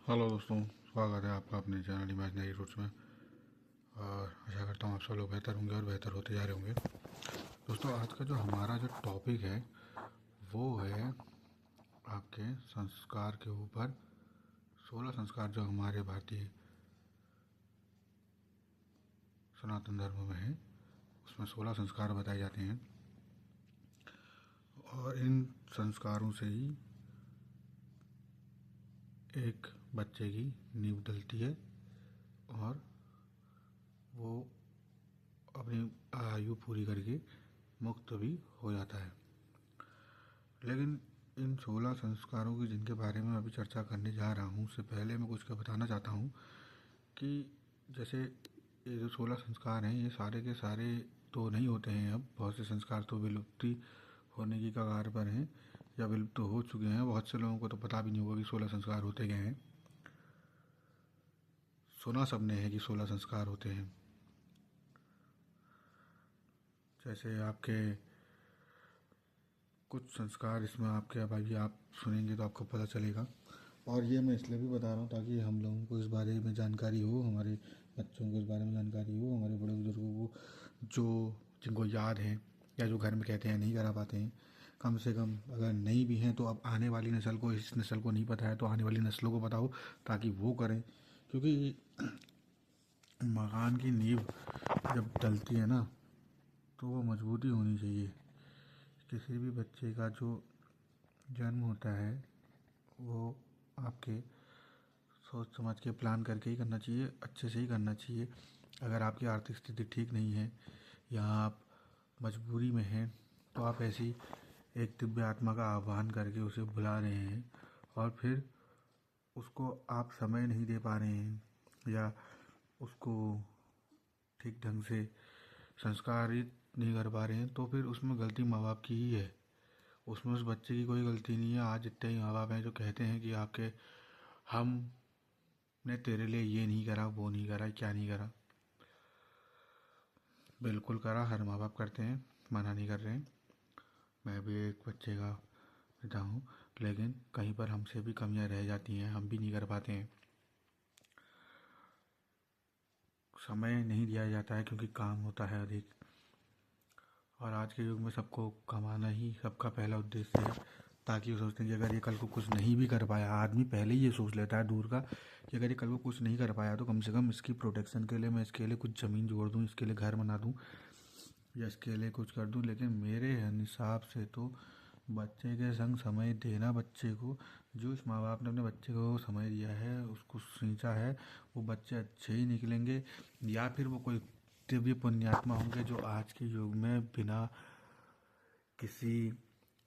Hello दोस्तों, स्वागत है आपका अपने चैनल इमेजिनरी रूट्स में। और आशा करता हूँ आप सब लोग बेहतर होंगे और बेहतर होते जा रहे होंगे। दोस्तों, आज का जो हमारा जो टॉपिक है वो है आपके संस्कार के ऊपर। 16 संस्कार जो हमारे भारतीय सनातन धर्म में है, उसमें 16 संस्कार बताए जाते हैं। और इन संस्कारों से ही एक बच्चे की नींव डलती है और वो अपनी आयु पूरी करके मुक्त भी हो जाता है। लेकिन इन 16 संस्कारों की जिनके बारे में अभी चर्चा करने जा रहा हूँ, उससे पहले मैं कुछ बताना चाहता हूँ कि जैसे ये जो 16 संस्कार हैं, ये सारे के सारे तो नहीं होते हैं। अब बहुत से संस्कार तो विलुप्ति होने की कगार पर हैं या विलुप्त तो हो चुके हैं। बहुत से लोगों को तो पता भी नहीं होगा कि 16 संस्कार होते गए हैं। सुना सबने है कि 16 संस्कार होते हैं। जैसे आपके कुछ संस्कार इसमें आपके अभी आप सुनेंगे तो आपको पता चलेगा। और ये मैं इसलिए भी बता रहा हूँ ताकि हम लोगों को इस बारे में जानकारी हो, हमारे बच्चों को इस बारे में जानकारी हो, हमारे बड़े बुजुर्गों को जो जिनको याद है या जो घर में कहते हैं नहीं करा पाते हैं, कम से कम अगर नहीं भी हैं तो अब आने वाली नस्ल को, इस नस्ल को नहीं पता है तो आने वाली नस्लों को पता हो ताकि वो करें। क्योंकि मकान की नींव जब डलती है ना, तो वो मजबूती होनी चाहिए। किसी भी बच्चे का जो जन्म होता है वो आपके सोच समझ के प्लान करके ही करना चाहिए, अच्छे से ही करना चाहिए। अगर आपकी आर्थिक स्थिति ठीक नहीं है या आप मजबूरी में हैं तो आप ऐसी एक दिव्य आत्मा का आह्वान करके उसे बुला रहे हैं और फिर उसको आप समय नहीं दे पा रहे हैं या उसको ठीक ढंग से संस्कारित नहीं कर पा रहे हैं, तो फिर उसमें गलती माँ बाप की ही है। उसमें उस बच्चे की कोई गलती नहीं है। आज जितने ही माँ बाप हैं जो कहते हैं कि आपके हमने तेरे लिए ये नहीं करा, वो नहीं करा, क्या नहीं करा, बिल्कुल करा। हर माँ बाप करते हैं, मना नहीं कर रहे हैं। मैं भी एक बच्चे का पिता हूँ, लेकिन कहीं पर हमसे भी कमियाँ रह जाती हैं, हम भी नहीं कर पाते हैं। समय नहीं दिया जाता है क्योंकि काम होता है अधिक। और आज के युग में सबको कमाना ही सबका पहला उद्देश्य है, ताकि वो सोचते हैं कि अगर ये कल को कुछ नहीं भी कर पाया, आदमी पहले ही ये सोच लेता है दूर का कि अगर ये कल को कुछ नहीं कर पाया तो कम से कम इसकी प्रोटेक्शन के लिए मैं इसके लिए कुछ ज़मीन जोड़ दूँ, इसके लिए घर बना दूँ या इसके लिए कुछ कर दूँ। लेकिन मेरे हिसाब से तो बच्चे के संग समय देना, बच्चे को जो इस माँ बाप ने अपने बच्चे को समय दिया है, उसको सींचा है, वो बच्चे अच्छे ही निकलेंगे। या फिर वो कोई दिव्य पुण्यात्मा होंगे जो आज के युग में बिना किसी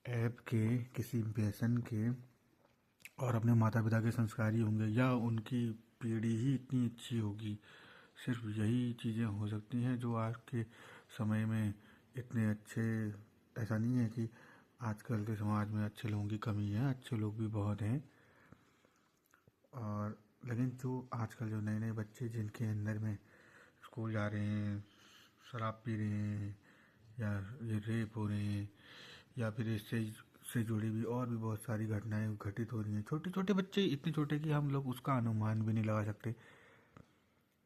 ऐप के, किसी व्यसन के और अपने माता पिता के संस्कारी होंगे, या उनकी पीढ़ी ही इतनी अच्छी होगी। सिर्फ यही चीज़ें हो सकती हैं जो आज के समय में इतने अच्छे। ऐसा नहीं है कि आजकल के समाज में अच्छे लोगों की कमी है, अच्छे लोग भी बहुत हैं। और लेकिन जो आजकल जो नए नए बच्चे जिनके अंदर में स्कूल जा रहे हैं, शराब पी रहे हैं, या ये रेप हो रहे हैं, या फिर इससे से जुड़ी भी और भी बहुत सारी घटनाएं घटित हो रही हैं। छोटे छोटे बच्चे, इतने छोटे कि हम लोग उसका अनुमान भी नहीं लगा सकते।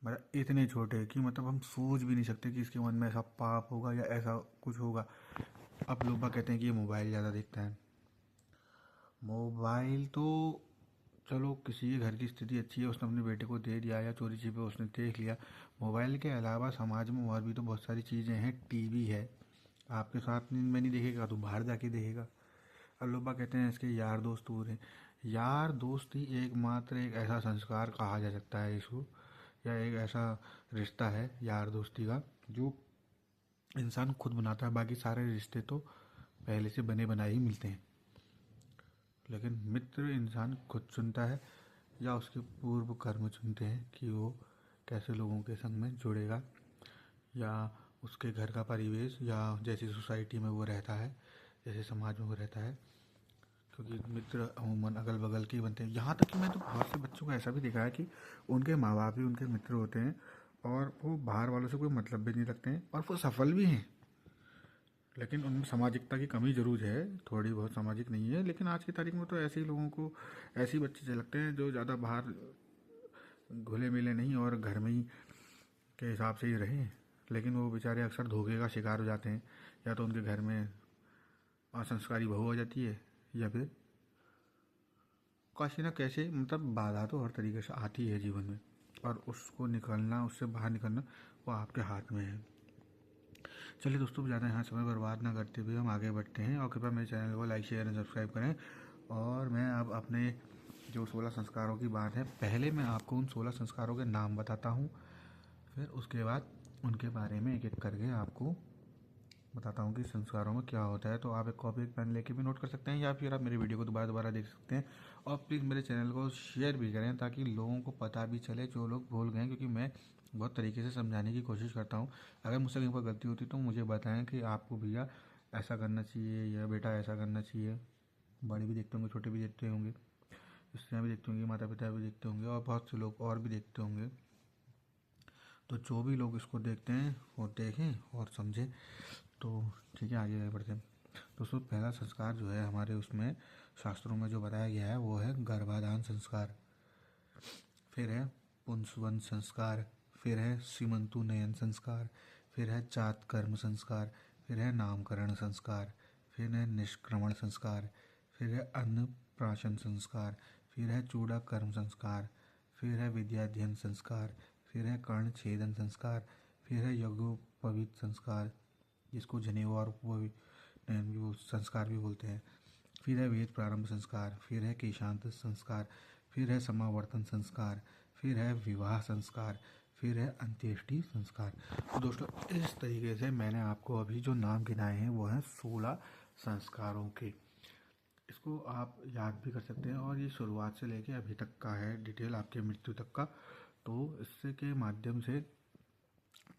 मतलब इतने छोटे कि मतलब हम सोच भी नहीं सकते कि इसके मन में ऐसा पाप होगा या ऐसा कुछ होगा। अब लोग बाग कहते हैं कि ये मोबाइल ज़्यादा देखता है। मोबाइल तो चलो किसी के घर की स्थिति अच्छी है, उसने अपने बेटे को दे दिया या चोरी छिपे उसने देख लिया। मोबाइल के अलावा समाज में और भी तो बहुत सारी चीज़ें हैं। टीवी है, आपके साथ में नहीं देखेगा तो बाहर जाके देखेगा। अब लोग बाग कहते हैं इसके यार दोस्त दूर हैं। यार दोस्त ही एकमात्र एक ऐसा संस्कार कहा जा सकता है इसको, या एक ऐसा रिश्ता है यार दोस्ती का जो इंसान खुद बनाता है। बाकी सारे रिश्ते तो पहले से बने बनाए ही मिलते हैं। लेकिन मित्र इंसान खुद चुनता है या उसके पूर्व कर्म चुनते हैं कि वो कैसे लोगों के संग में जुड़ेगा, या उसके घर का परिवेश या जैसी सोसाइटी में वो रहता है, जैसे समाज में वो रहता है। क्योंकि मित्र अमूमन अगल बगल के ही बनते हैं। यहाँ तक कि मैं तो बहुत से बच्चों को ऐसा भी देखा है कि उनके माँ बाप ही उनके मित्र होते हैं और वो बाहर वालों से कोई मतलब भी नहीं रखते हैं और वो सफल भी हैं। लेकिन उनमें सामाजिकता की कमी ज़रूर है, थोड़ी बहुत सामाजिक नहीं है। लेकिन आज की तारीख में तो ऐसे ही लोगों को, ऐसे ही बच्चे लगते हैं जो ज़्यादा बाहर घुले मिले नहीं और घर में ही के हिसाब से ही रहें। लेकिन वो बेचारे अक्सर धोखे का शिकार हो जाते हैं, या तो उनके घर में असंस्कारी बहू हो जाती है, या फिर कैसे ना कैसे, मतलब बाधा तो हर तरीके से आती है जीवन में, और उसको निकलना, उससे बाहर निकलना वो आपके हाथ में है। चलिए दोस्तों, ज़्यादा यहाँ समय बर्बाद ना करते हुए हम आगे बढ़ते हैं, और कृपया मेरे चैनल को लाइक शेयर एंड सब्सक्राइब करें। और मैं अब अपने जो 16 संस्कारों की बात है, पहले मैं आपको उन 16 संस्कारों के नाम बताता हूँ, फिर उसके बाद उनके बारे में एक एक करके आपको बताता हूँ कि संस्कारों में क्या होता है। तो आप एक कॉपी एक पेन लेके भी नोट कर सकते हैं, या फिर आप मेरी वीडियो को दोबारा दोबारा देख सकते हैं। और प्लीज़ मेरे चैनल को शेयर भी करें, ताकि लोगों को पता भी चले जो लोग भूल गए, क्योंकि मैं बहुत तरीके से समझाने की कोशिश करता हूँ। अगर मुझसे कहीं पर गलती होती तो मुझे बताएं कि आपको भैया ऐसा करना चाहिए, या बेटा ऐसा करना चाहिए। बड़े भी देखते होंगे, छोटे भी देखते होंगे, स्त्रियाँ भी देखते होंगी, माता पिता भी देखते होंगे, और बहुत से लोग और भी देखते होंगे। तो जो भी लोग इसको देखते हैं वो देखें और समझें। तो ठीक है, आगे बढ़ते हैं दोस्तों। पहला संस्कार जो है हमारे उसमें शास्त्रों में जो बताया गया है वो है गर्भाधान संस्कार, फिर है पुंसवन संस्कार, फिर है सीमंतु नयन संस्कार, फिर है जात कर्म संस्कार, फिर है नामकरण संस्कार, फिर है निष्क्रमण संस्कार, फिर है अन्नप्राशन संस्कार, फिर है चूड़ा कर्म संस्कार, फिर है विद्याध्ययन संस्कार, फिर है कर्ण छेदन संस्कार, फिर है यज्ञोपवीत संस्कार, जिसको जनेऊ और उपनयन भी संस्कार भी बोलते हैं, फिर है वेद प्रारंभ संस्कार, फिर है केशांत संस्कार, फिर है समावर्तन संस्कार, फिर है विवाह संस्कार, फिर है अंत्येष्टि संस्कार। तो दोस्तों, इस तरीके से मैंने आपको अभी जो नाम गिनाए हैं वो हैं 16 संस्कारों के। इसको आप याद भी कर सकते हैं, और ये शुरुआत से लेके अभी तक का है डिटेल, आपके मृत्यु तक का। तो इससे के माध्यम से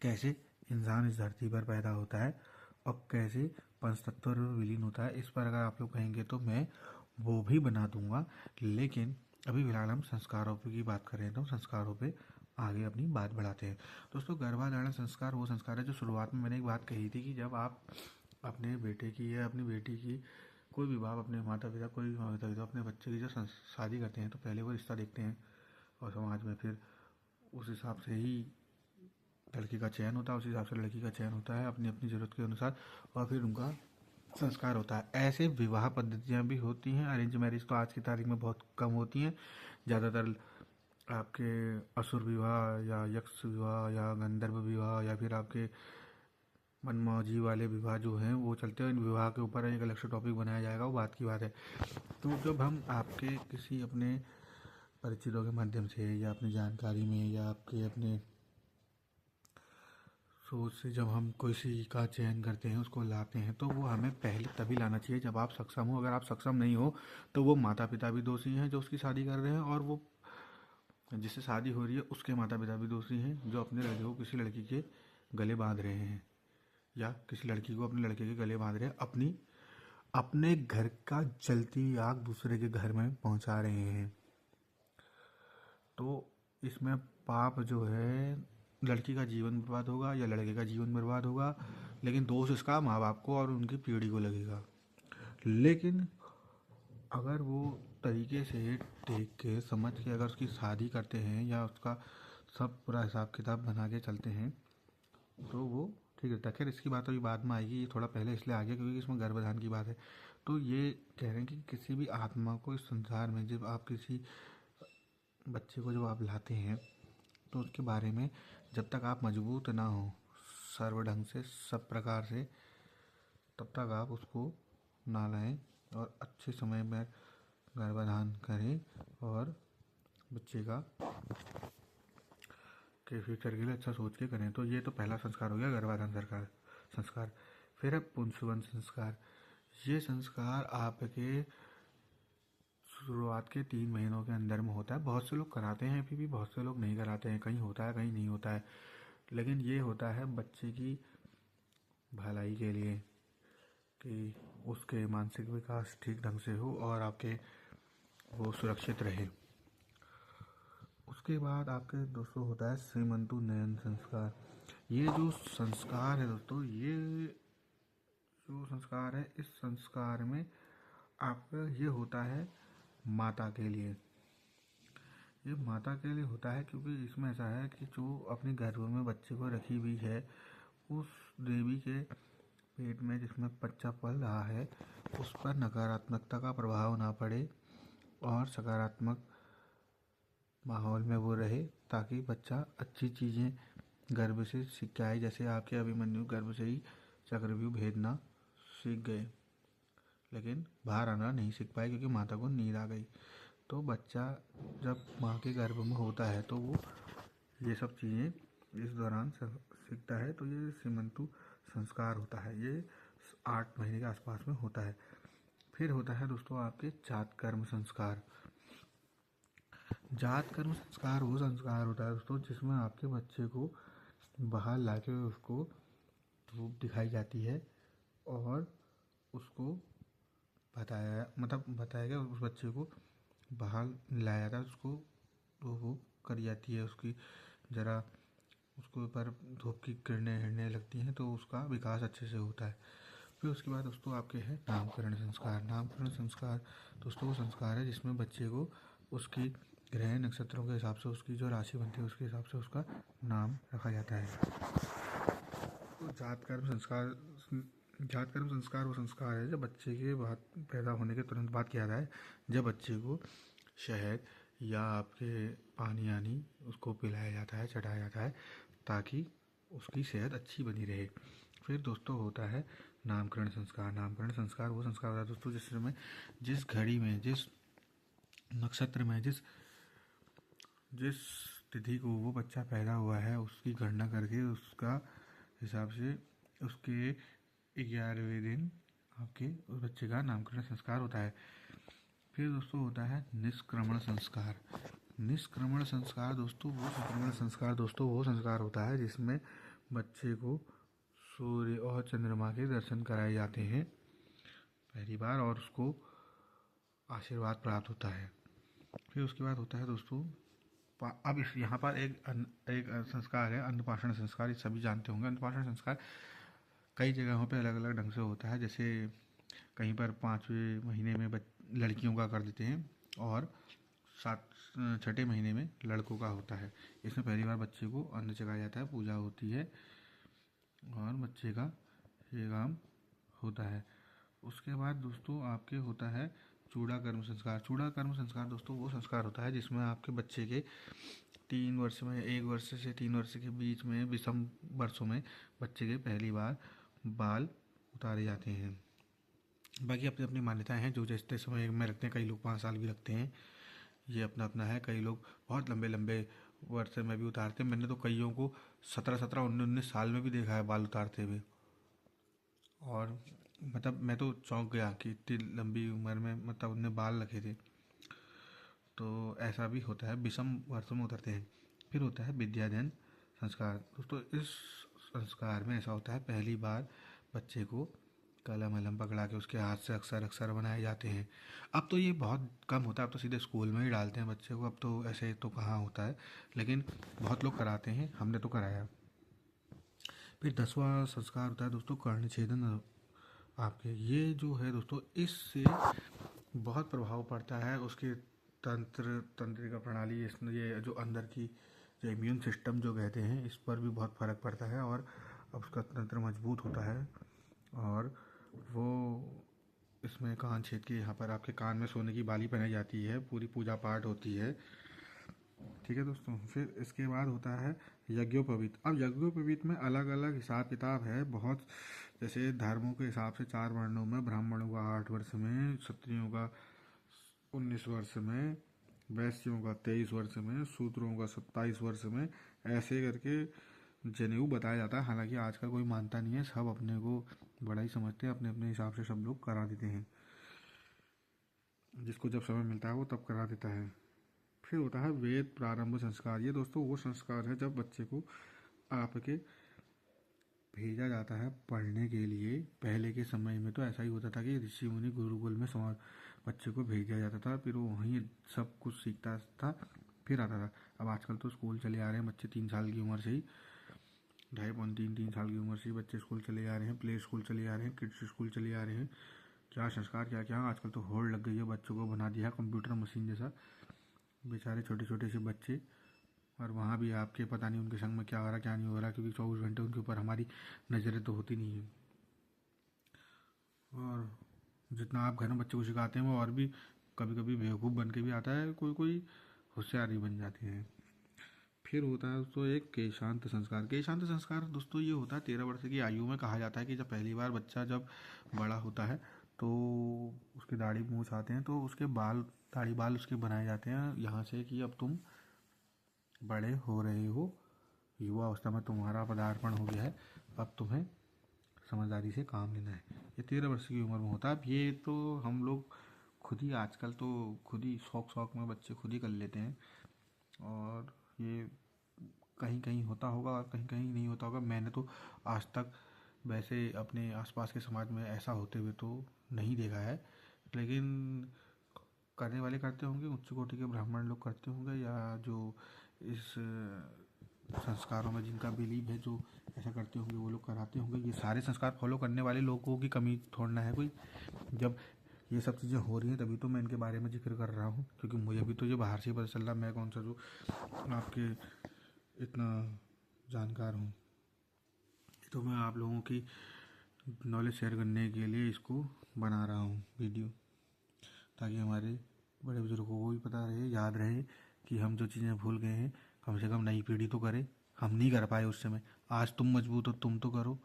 कैसे इंसान इस धरती पर पैदा होता है और कैसे पंच तत्व में विलीन होता है, इस पर अगर आप लोग कहेंगे तो मैं वो भी बना दूंगा। लेकिन अभी फिलहाल हम संस्कारों की बात कर रहे हैं, तो संस्कारों पे आगे अपनी बात बढ़ाते हैं। दोस्तों, गर्भाधारण संस्कार वो संस्कार है जो शुरुआत में मैंने एक बात कही थी कि जब आप अपने बेटे की या अपनी बेटी की, कोई भी बाप अपने माता पिता, कोई भी माता पिता अपने बच्चे की जब शादी करते हैं तो पहले वो रिश्ता देखते हैं, और समाज में फिर उस हिसाब से ही लड़के का चयन होता है, उस हिसाब से लड़की का चयन होता है अपनी अपनी ज़रूरत के अनुसार, और फिर उनका संस्कार होता है। ऐसे विवाह पद्धतियाँ भी होती हैं। अरेंज मैरिज तो आज की तारीख में बहुत कम होती हैं, ज़्यादातर आपके असुर विवाह या यक्ष विवाह या गंधर्व विवाह या फिर आपके मनमौजी वाले विवाह जो हैं वो चलते हैं। इन विवाह के ऊपर एक अलग से टॉपिक बनाया जाएगा, वो बात की बात है। तो जब हम आपके किसी अपने परिचितों के माध्यम से या अपनी जानकारी में या आपके अपने सोच से जब हम किसी का चयन करते हैं, उसको लाते हैं, तो वो हमें पहले तभी लाना चाहिए जब आप सक्षम हो। अगर आप सक्षम नहीं हो तो वो माता पिता भी दोषी हैं जो उसकी शादी कर रहे हैं, और वो जिससे शादी हो रही है उसके माता पिता भी दोषी हैं जो अपने लड़के को किसी लड़की के गले बांध रहे हैं, या किसी लड़की को अपने लड़के के गले बांध रहे हैं, अपने घर का जलती आग दूसरे के घर में पहुंचा रहे हैं। तो इसमें पाप जो है, लड़की का जीवन बर्बाद होगा या लड़के का जीवन बर्बाद होगा, लेकिन दोष इसका माँ बाप को और उनकी पीढ़ी को लगेगा। लेकिन अगर वो तरीके से देख के समझ के अगर उसकी शादी करते हैं या उसका सब पूरा हिसाब किताब बना के चलते हैं तो वो ठीक रहता है। खैर, इसकी बात अभी बाद में आएगी, ये थोड़ा पहले इसलिए आ गया क्योंकि इसमें गर्भधान की बात है। तो ये कह रहे हैं कि किसी भी आत्मा को इस संसार में, जब आप किसी बच्चे को जब आप लाते हैं तो उसके बारे में जब तक आप मजबूत ना हो सर्व ढंग से, सब प्रकार से, तब तक आप उसको ना लाएं, और अच्छे समय में गर्भाधान करें, और बच्चे का के फ्यूचर के लिए अच्छा सोच के करें। तो ये तो पहला संस्कार हो गया, गर्भाधान संस्कार। फिर है पुंसवन संस्कार। ये संस्कार आपके शुरुआत के 3 महीनों के अंदर में होता है। बहुत से लोग कराते हैं, फिर भी बहुत से लोग नहीं कराते हैं, कहीं होता है कहीं नहीं होता है। लेकिन ये होता है बच्चे की भलाई के लिए, कि उसके मानसिक विकास ठीक ढंग से हो और आपके वो सुरक्षित रहे। उसके बाद आपके दोस्तों होता है श्रीमंतु नयन संस्कार। ये जो संस्कार है दोस्तों, ये जो संस्कार है, इस संस्कार में आपका ये होता है माता के लिए। ये माता के लिए होता है क्योंकि इसमें ऐसा है कि जो अपने गर्भ में बच्चे को रखी हुई है, उस देवी के पेट में जिसमें बच्चा पल रहा है, उस पर नकारात्मकता का प्रभाव ना पड़े और सकारात्मक माहौल में वो रहे, ताकि बच्चा अच्छी चीज़ें गर्भ से सीख के आए। जैसे आपके अभिमन्यु गर्भ से ही चक्रव्यूह भेदना सीख गए, लेकिन बाहर आना नहीं सीख पाए क्योंकि माता को नींद आ गई। तो बच्चा जब माँ के गर्भ में होता है तो वो ये सब चीज़ें इस दौरान सीखता है। तो ये सीमंतु संस्कार होता है, ये 8 महीने के आसपास में होता है। फिर होता है दोस्तों आपके जात कर्म संस्कार। जात कर्म संस्कार वो संस्कार होता है दोस्तों जिसमें आपके बच्चे को बाहर लाके उसको धूप दिखाई जाती है और उसको बताया गया उस बच्चे को बाहर लाया जाता है, उसको तो वो करी जाती है, उसकी ज़रा उसके ऊपर धूप की किरणें हिड़ने लगती हैं तो उसका विकास अच्छे से होता है। फिर उसके बाद दोस्तों आपके हैं नामकरण संस्कार। नामकरण संस्कार दोस्तों वो संस्कार है जिसमें बच्चे को उसकी ग्रह नक्षत्रों के हिसाब से, उसकी जो राशि बनती है उसके हिसाब से उसका नाम रखा जाता है। तो जात कर्म संस्कार वो संस्कार है जब बच्चे के बाद पैदा होने के तुरंत बाद किया जाए, जब बच्चे को शहद या आपके पानी यानी उसको पिलाया जाता है, चढ़ाया जाता है, ताकि उसकी सेहत अच्छी बनी रहे। फिर दोस्तों होता है नामकरण संस्कार। नामकरण संस्कार वो संस्कार होता है दोस्तों जिसमें जिस घड़ी में, जिस नक्षत्र में, जिस तिथि को वो बच्चा पैदा हुआ है उसकी गणना करके उसका हिसाब से उसके 11वें दिन आपके उस बच्चे का नामकरण संस्कार होता है। फिर दोस्तों होता है निष्क्रमण संस्कार। निष्क्रमण संस्कार दोस्तों वो संस्कार होता है जिसमें बच्चे को सूर्य और चंद्रमा के दर्शन कराए जाते हैं पहली बार और उसको आशीर्वाद प्राप्त होता है। फिर उसके बाद होता है दोस्तों अब इस यहाँ पर एक संस्कार है अन्नप्राशन संस्कार। ये सभी जानते होंगे। अन्नप्राशन संस्कार कई जगहों पे अलग अलग ढंग से होता है। जैसे कहीं पर 5वें महीने में लड़कियों का कर देते हैं और 6ठे महीने में लड़कों का होता है। इसमें पहली बार बच्चे को अन्न चढ़ाया जाता है, पूजा होती है और बच्चे का ये काम होता है। उसके बाद दोस्तों आपके होता है चूड़ा कर्म संस्कार। चूड़ा कर्म संस्कार दोस्तों वो संस्कार होता है जिसमें आपके बच्चे के 3 वर्ष में, 1 वर्ष से 3 वर्ष के बीच में विषम वर्षों में बच्चे के पहली बार बाल उतारे जाते हैं। बाकी अपनी अपनी मान्यताएं हैं, जो जैसे समय में रखते हैं। कई लोग 5 साल भी रखते हैं, ये अपना अपना है। कई लोग बहुत लंबे लंबे वर्ष में भी उतारते हैं। मैंने तो कईयों को 17-17, 19-19 साल में भी देखा है बाल उतारते हुए। और मतलब मैं तो चौंक गया कि इतनी लंबी उम्र में मतलब उनने बाल रखे थे। तो ऐसा भी होता है, विषम वर्षों में उतरते हैं। फिर होता है विद्यादान संस्कार। दोस्तों इस संस्कार में ऐसा होता है पहली बार बच्चे को कलम वलम पकड़ा के उसके हाथ से अक्षर अक्षर बनाए जाते हैं। अब तो ये बहुत कम होता है, अब तो सीधे स्कूल में ही डालते हैं बच्चे को। अब तो ऐसे तो कहाँ होता है, लेकिन बहुत लोग कराते हैं, हमने तो कराया। फिर 10वां संस्कार होता है दोस्तों कर्ण छेदन। आपके ये जो है दोस्तों इससे बहुत प्रभाव पड़ता है उसके तंत्रिका प्रणाली, ये जो अंदर की जो इम्यून सिस्टम जो कहते हैं, इस पर भी बहुत फ़र्क पड़ता है और अब उसका तंत्र मजबूत होता है। और वो इसमें कान छेद के यहाँ पर आपके कान में सोने की बाली पहनाई जाती है, पूरी पूजा पाठ होती है। ठीक है दोस्तों। फिर इसके बाद होता है यज्ञोपवीत। अब यज्ञोपवीत में अलग अलग हिसाब किताब है बहुत। जैसे धर्मों के हिसाब से 4 वर्णों में ब्राह्मणों का 8 वर्ष में, क्षत्रियों का 19 वर्ष में, वैश्यों का 23 वर्ष में, शूद्रों का 27 वर्ष में, ऐसे करके जनेऊ बताया जाता है। हालांकि आजकल कोई मानता नहीं है, सब अपने को बड़ा ही समझते हैं, अपने अपने हिसाब से सब लोग करा देते हैं। जिसको जब समय मिलता है वो तब करा देता है। फिर होता है वेद प्रारंभ संस्कार। ये दोस्तों वो संस्कार है जब बच्चे को आपके भेजा जाता है पढ़ने के लिए। पहले के समय में तो ऐसा ही होता था कि ऋषि मुनि गुरुकुल में बच्चे को भेजा जाता था, फिर वो वहीं सब कुछ सीखता था फिर आता था। अब आजकल तो स्कूल चले आ रहे हैं बच्चे 3 साल की उम्र से ही, ढाई पौन 3 3 साल की उम्र से बच्चे स्कूल चले जा रहे हैं, प्ले स्कूल चले जा रहे हैं, किड्स स्कूल चले जा रहे हैं। क्या संस्कार, क्या क्या आजकल तो होड़ लग गई है, बच्चों को बना दिया कंप्यूटर मशीन जैसा, बेचारे छोटे छोटे से बच्चे। और वहाँ भी आपके पता नहीं उनके संग में क्या हो रहा क्या नहीं हो रहा, क्योंकि 24 घंटे उनके ऊपर हमारी नज़रें तो होती नहीं है। और जितना आप घर में बच्चों को सिखाते हैं वो और भी कभी कभी बेवकूफ़ बन के भी आता है, कोई कोई होशियार ही बन जाते हैं। फिर होता है दोस्तों एक केशांत संस्कार। केशांत संस्कार दोस्तों ये होता है 13 वर्ष की आयु में, कहा जाता है कि जब पहली बार बच्चा जब बड़ा होता है तो उसके दाढ़ी मूंछ आते हैं, तो उसके बाल, दाढ़ी बाल उसके बनाए जाते हैं यहाँ से कि अब तुम बड़े हो रहे हो, युवा अवस्था में तुम्हारा पदार्पण हो गया है, अब तुम्हें समझदारी से काम लेना है। ये 13 वर्ष की उम्र में होता है। अब ये तो हम लोग खुद ही आजकल तो खुद ही शौक शौक में बच्चे खुद ही कर लेते हैं, और ये कहीं कहीं होता होगा और कहीं कहीं नहीं होता होगा। मैंने तो आज तक वैसे अपने आसपास के समाज में ऐसा होते हुए तो नहीं देखा है, लेकिन करने वाले करते होंगे, उच्च कोटि के ब्राह्मण लोग करते होंगे, या जो इस संस्कारों में जिनका बिलीव है जो ऐसा करते होंगे वो लोग कराते होंगे। ये सारे संस्कार फॉलो करने वाले लोगों की कमी थोड़ना है कोई। जब ये सब चीज़ें हो रही हैं तभी तो मैं इनके बारे में जिक्र कर रहा हूँ, क्योंकि मुझे भी तो ये बाहर से ही पता चल रहा, मैं कौन सा जो आपके इतना जानकार हूँ। तो मैं आप लोगों की नॉलेज शेयर करने के लिए इसको बना रहा हूँ वीडियो, ताकि हमारे बड़े बुजुर्गों को भी पता रहे, याद रहे कि हम जो चीज़ें भूल गए हैं कम से कम नई पीढ़ी तो करे। हम नहीं कर पाए उस समय, आज तुम मजबूत हो तुम तो करो,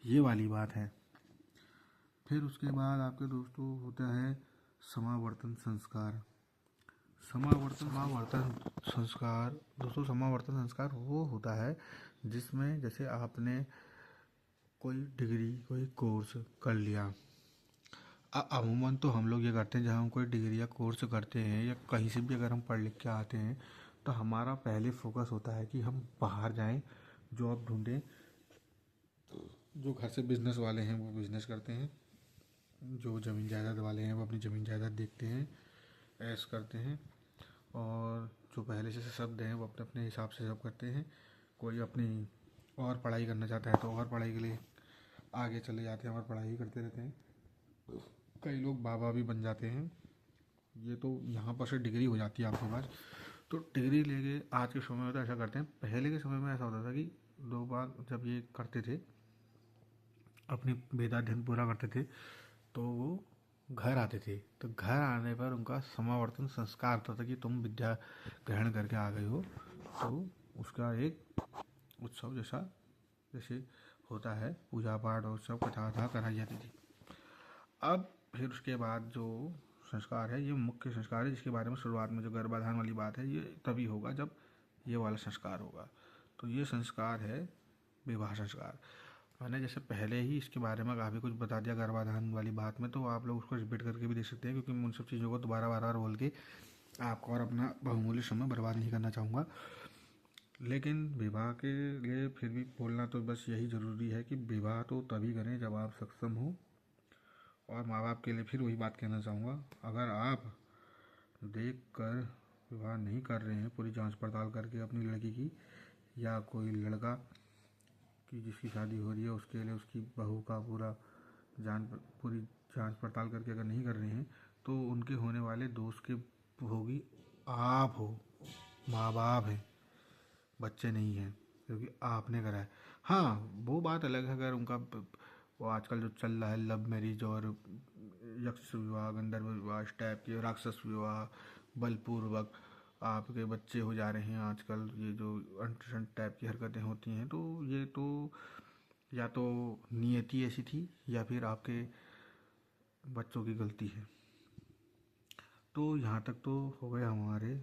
ये वाली बात है। फिर उसके बाद आपके दोस्तों होता है समावर्तन संस्कार। समावर्तन संस्कार दोस्तों, समावर्तन संस्कार वो होता है जिसमें जैसे आपने कोई डिग्री कोई कोर्स कर लिया। अमूमन तो हम लोग ये करते हैं, जब हम कोई डिग्री या कोर्स करते हैं या कहीं से भी अगर हम पढ़ लिख के आते हैं तो हमारा पहले फोकस होता है कि हम बाहर जाएं, जॉब ढूंढें। जो घर से बिजनेस वाले हैं वो बिजनेस करते हैं, जो ज़मीन जायदाद वाले हैं वो अपनी ज़मीन जायदाद देखते हैं, ऐश करते हैं। और जो पहले से शब्द हैं वो अपने अपने हिसाब से सब करते हैं। कोई अपनी और पढ़ाई करना चाहता है तो और पढ़ाई के लिए आगे चले जाते हैं और पढ़ाई करते रहते हैं। कई लोग बाबा भी बन जाते हैं। ये तो यहाँ पर से डिग्री हो जाती है आपके पास। तो डिग्री लेके आज के समय में तो ऐसा करते हैं, पहले के समय में ऐसा होता था कि लोग बाग जब ये करते थे, अपनी वेदाध्ययन पूरा करते थे, तो वो घर आते थे, तो घर आने पर उनका समावर्तन संस्कार होता था कि तुम विद्या ग्रहण करके आ गए हो, तो उसका एक उत्सव जैसा जैसे होता है, पूजा पाठ और सब कथा कथा कराई जाती थी। अब फिर उसके बाद जो संस्कार है, ये मुख्य संस्कार है जिसके बारे में शुरुआत में जो गर्भाधान वाली बात है ये तभी होगा जब ये वाला संस्कार होगा। तो ये संस्कार है विवाह संस्कार। मैंने जैसे पहले ही इसके बारे में काफ़ी कुछ बता दिया गर्भाधान वाली बात में, तो आप लोग उसको रिपीट करके भी देख सकते हैं, क्योंकि मैं उन सब चीज़ों को दोबारा बार बार बोल के आपको और अपना बहुमूल्य समय बर्बाद नहीं करना चाहूँगा। लेकिन विवाह के लिए फिर भी बोलना तो बस यही ज़रूरी है कि विवाह तो तभी करें जब आप सक्षम हो। और माँ बाप के लिए फिर वही बात कहना चाहूँगा, अगर आप देख कर विवाह नहीं कर रहे हैं पूरी जांच पड़ताल करके अपनी लड़की की, या कोई लड़का की जिसकी शादी हो रही है उसके लिए उसकी बहू का पूरी जांच पड़ताल करके अगर नहीं कर रहे हैं, तो उनके होने वाले दोस्त के भोगी आप हो, माँ बाप हैं, बच्चे नहीं हैं, क्योंकि आपने करा है। हाँ, वो बात अलग है अगर उनका वो आजकल जो चल रहा है लव मैरिज और यक्ष विवाह, गंधर्व विवाह, इस टाइप के राक्षस विवाह, बलपूर्वक आपके बच्चे हो जा रहे हैं आजकल, ये जो अंट टाइप की हरकतें होती हैं, तो ये तो या तो नियति ऐसी थी या फिर आपके बच्चों की गलती है। तो यहाँ तक तो हो गए हमारे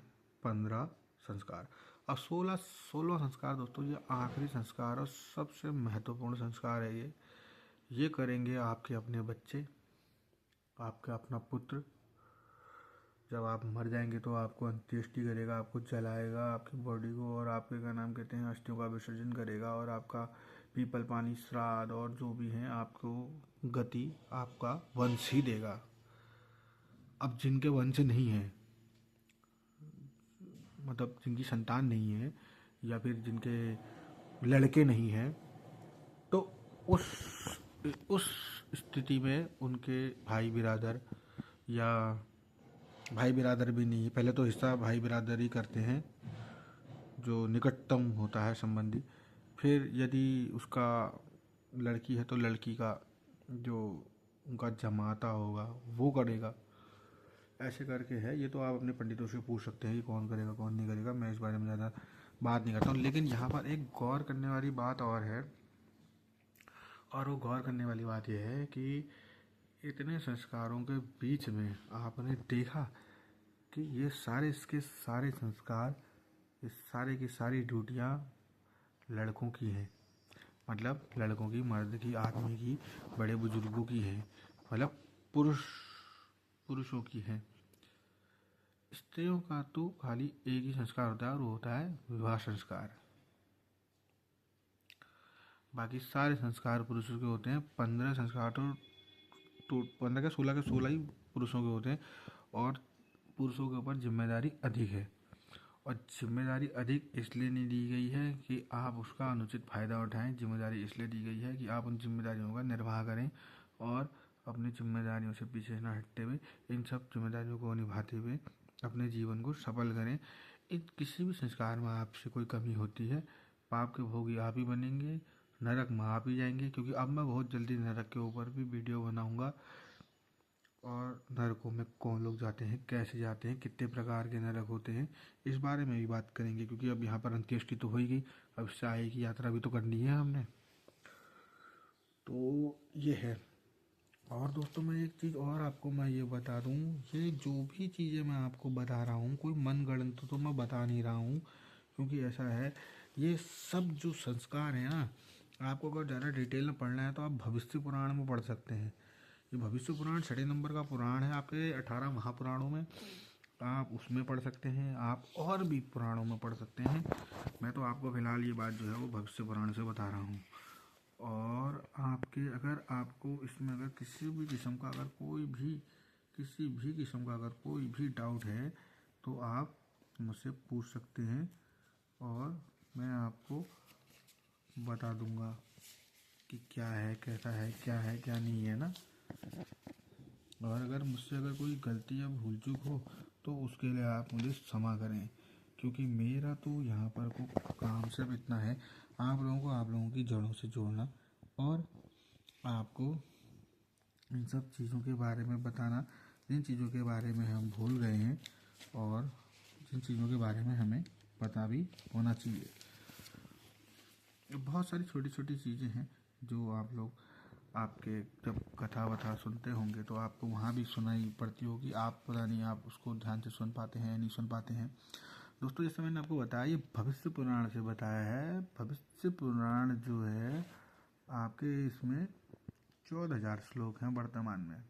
15 संस्कार। अब 16वां संस्कार दोस्तों, ये आखिरी संस्कार और सबसे महत्वपूर्ण संस्कार है। ये करेंगे आपके अपने बच्चे, आपका अपना पुत्र। जब आप मर जाएंगे तो आपको अंत्येष्टि करेगा, आपको जलाएगा आपकी बॉडी को, और आपके क्या नाम कहते हैं अस्थियों का विसर्जन करेगा, और आपका पीपल पानी श्राद्ध और जो भी हैं आपको गति आपका वंश ही देगा। अब जिनके वंश नहीं है, मतलब जिनकी संतान नहीं है, या फिर जिनके लड़के नहीं हैं, तो उस उस स्थिति में उनके भाई बिरादर, या भाई बिरादर भी नहीं, पहले तो हिस्सा भाई बिरादर ही करते हैं जो निकटतम होता है संबंधी। फिर यदि उसका लड़की है तो लड़की का जो उनका जमाता होगा वो करेगा। ऐसे करके है। ये तो आप अपने पंडितों से पूछ सकते हैं कि कौन करेगा कौन नहीं करेगा, मैं इस बारे में ज़्यादा बात नहीं करता हूँ। लेकिन यहाँ पर एक गौर करने वाली बात और है, और वो गौर करने वाली बात यह है कि इतने संस्कारों के बीच में आपने देखा कि ये सारे इसके सारे संस्कार, ये सारे की सारी ड्यूटियाँ लड़कों की हैं। मतलब लड़कों की, मर्द की, आदमी की, बड़े बुजुर्गों की हैं। मतलब पुरुषों की हैं। स्त्रियों का तो खाली एक ही संस्कार होता है और वो होता है विवाह संस्कार। बाकी सारे संस्कार पुरुषों के होते हैं। 15 संस्कार तो 15 के 16 के 16 ही पुरुषों के होते हैं। और पुरुषों के ऊपर जिम्मेदारी अधिक है। और जिम्मेदारी अधिक इसलिए नहीं दी गई है कि आप उसका अनुचित फ़ायदा उठाएं। जिम्मेदारी इसलिए दी गई है कि आप उन जिम्मेदारियों का निर्वाह करें और अपनी जिम्मेदारियों से पीछे न हटते हुए, इन सब जिम्मेदारियों को निभाते हुए अपने जीवन को सफल करें। इन किसी भी संस्कार में आपसे कोई कमी होती है, पाप के भोगी आप ही बनेंगे, नरक में आप ही जाएंगे। क्योंकि अब मैं बहुत जल्दी नरक के ऊपर भी वीडियो बनाऊंगा, और नरकों में कौन लोग जाते हैं, कैसे जाते हैं, कितने प्रकार के नरक होते हैं, इस बारे में भी बात करेंगे। क्योंकि अब यहाँ पर अंत्येष्टि तो हो ही गई, अब इससे आगे की यात्रा भी तो करनी है हमने। तो ये है। और दोस्तों, मैं एक चीज़ और आपको मैं ये बता दूँ, ये जो भी चीज़ें मैं आपको बता रहा हूँ कोई मनगढ़ंत तो मैं बता नहीं रहा हूँ। क्योंकि ऐसा है, ये सब जो संस्कार हैं ना, आपको अगर ज़्यादा डिटेल में पढ़ना है तो आप भविष्य पुराण में पढ़ सकते हैं। ये भविष्य पुराण 6 नंबर का पुराण है आपके 18 महापुराणों में। आप उसमें पढ़ सकते हैं, आप और भी पुराणों में पढ़ सकते हैं। मैं तो आपको फ़िलहाल ये बात जो है वो भविष्य पुराण से बता रहा हूँ। और आपके अगर आपको इसमें अगर किसी भी किस्म का अगर कोई भी किसी भी किस्म का अगर कोई भी डाउट है तो आप मुझसे पूछ सकते हैं, और मैं आपको बता दूंगा कि क्या है, कैसा है, क्या नहीं है ना। और अगर मुझसे अगर कोई गलती या भूल चूक हो तो उसके लिए आप मुझे क्षमा करें। क्योंकि मेरा तो यहाँ पर को काम सिर्फ इतना है, आप लोगों की जड़ों से जोड़ना, और आपको इन सब चीज़ों के बारे में बताना, जिन चीज़ों के बारे में हम भूल गए हैं और जिन चीज़ों के बारे में हमें पता भी होना चाहिए। बहुत सारी छोटी छोटी चीज़ें हैं जो आप लोग आपके जब कथा वथा सुनते होंगे तो आपको वहाँ भी सुनाई पड़ती होगी। आप पता नहीं आप उसको ध्यान से सुन पाते हैं या नहीं सुन पाते हैं। दोस्तों, जैसे मैंने आपको बताया, ये भविष्य पुराण से बताया है। भविष्य पुराण जो है आपके इसमें 14,000 श्लोक हैं वर्तमान में।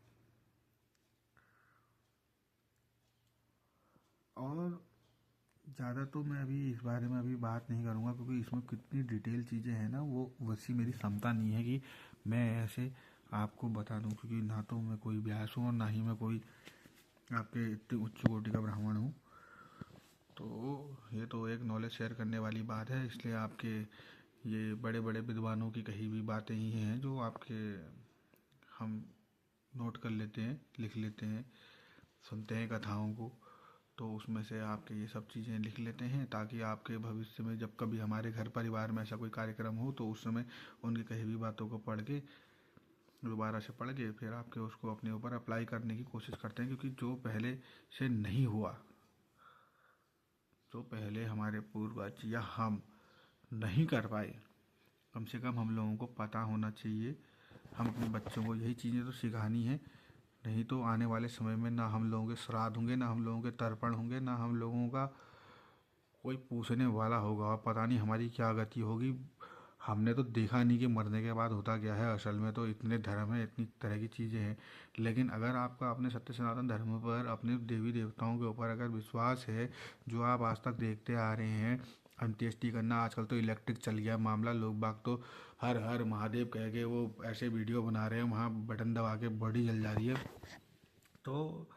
और ज़्यादा तो मैं अभी इस बारे में अभी बात नहीं करूँगा, क्योंकि इसमें कितनी डिटेल चीज़ें हैं ना, वो वैसी मेरी क्षमता नहीं है कि मैं ऐसे आपको बता दूँ। क्योंकि ना तो मैं कोई व्यास हूँ और ना ही मैं कोई आपके इतने उच्च कोटि का ब्राह्मण हूँ। तो ये तो एक नॉलेज शेयर करने वाली बात है, इसलिए आपके ये बड़े बड़े विद्वानों की कही भी बातें ही हैं जो आपके हम नोट कर लेते हैं, लिख लेते हैं, सुनते हैं कथाओं को। तो उसमें से आपके ये सब चीज़ें लिख लेते हैं, ताकि आपके भविष्य में जब कभी हमारे घर परिवार में ऐसा कोई कार्यक्रम हो तो उस समय उनकी कही हुई बातों को पढ़ के, दोबारा से पढ़ के, फिर आपके उसको अपने ऊपर अप्लाई करने की कोशिश करते हैं। क्योंकि जो पहले से नहीं हुआ, जो पहले हमारे पूर्वज या हम नहीं कर पाए, कम से कम हम लोगों को पता होना चाहिए। हम अपने बच्चों को यही चीज़ें तो सिखानी है। नहीं तो आने वाले समय में ना हम लोगों के श्राद्ध होंगे, ना हम लोगों के तर्पण होंगे, ना हम लोगों का कोई पूछने वाला होगा, और पता नहीं हमारी क्या गति होगी। हमने तो देखा नहीं कि मरने के बाद होता क्या है। असल में तो इतने धर्म है, इतनी तरह की चीज़ें हैं। लेकिन अगर आपका अपने सत्य सनातन धर्म पर, अपने देवी देवताओं के ऊपर अगर विश्वास है, जो आप आज तक देखते आ रहे हैं, अंत्येष्टि करना, आजकल तो इलेक्ट्रिक चल गया मामला, लोग बाग तो हर हर महादेव कह के वो ऐसे वीडियो बना रहे हैं, वहाँ बटन दबा के बॉडी जल जा रही है। तो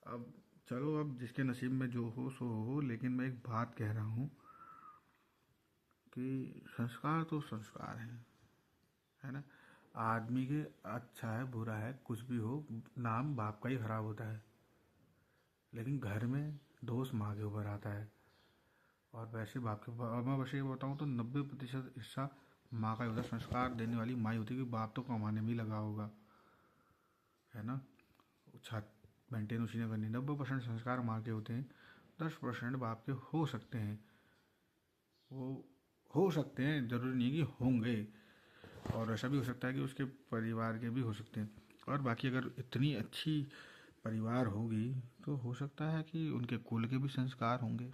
अब चलो, अब जिसके नसीब में जो हो सो हो। लेकिन मैं एक बात कह रहा हूँ कि संस्कार तो संस्कार है ना। आदमी के अच्छा है बुरा है कुछ भी हो, नाम बाप का ही खराब होता है, लेकिन घर में दोष माँ के ऊपर आता है। और वैसे बाप के, और मैं वैसे ये बताऊँ तो 90% हिस्सा माँ का ही होता है। संस्कार देने वाली माँ ही होती है, कि बाप तो कमाने में ही लगा होगा, है ना। छत मेंटेन उसी ने करनी। 90% संस्कार माँ के होते हैं, 10% बाप के हो सकते हैं। वो हो सकते हैं, जरूरी नहीं कि होंगे। और ऐसा भी हो सकता है कि उसके परिवार के भी हो सकते हैं। और बाकी अगर इतनी अच्छी परिवार होगी तो हो सकता है कि उनके कुल के भी संस्कार होंगे,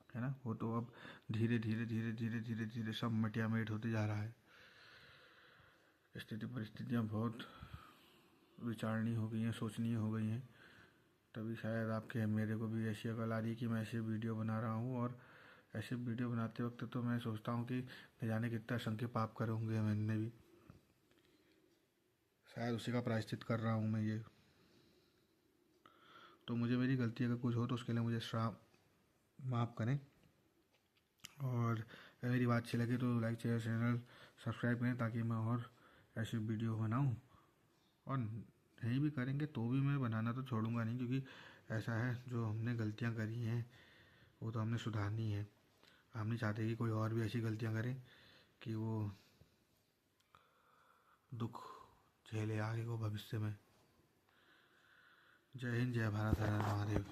है ना। वो तो अब धीरे धीरे धीरे धीरे धीरे धीरे सब मिटिया मेट होते जा रहा है। स्थिति परिस्थितियाँ बहुत विचारनीय हो गई हैं, सोचनीय हो गई हैं। तभी शायद आपके मेरे को भी ऐसी अकल आ रही है कि मैं ऐसे वीडियो बना रहा हूँ। और ऐसे वीडियो बनाते वक्त तो मैं सोचता हूँ कि न जाने कितना असंख्य पाप करे होंगे मैंने भी, शायद उसी का प्रायश्चित कर रहा हूँ मैं ये। तो मुझे मेरी गलती अगर कुछ हो तो उसके लिए मुझे श्राप माफ़ करें। और अगर मेरी बात अच्छी लगे तो लाइक शेयर चैनल सब्सक्राइब करें, ताकि मैं और ऐसी वीडियो बनाऊँ। और नहीं भी करेंगे तो भी मैं बनाना तो छोड़ूंगा नहीं, क्योंकि ऐसा है जो हमने गलतियाँ करी हैं वो तो हमने सुधारनी है। हम नहीं चाहते कि कोई और भी ऐसी गलतियाँ करे कि वो दुख झेले आगे को भविष्य में। जय हिंद, जय भारत, हर हर महादेव।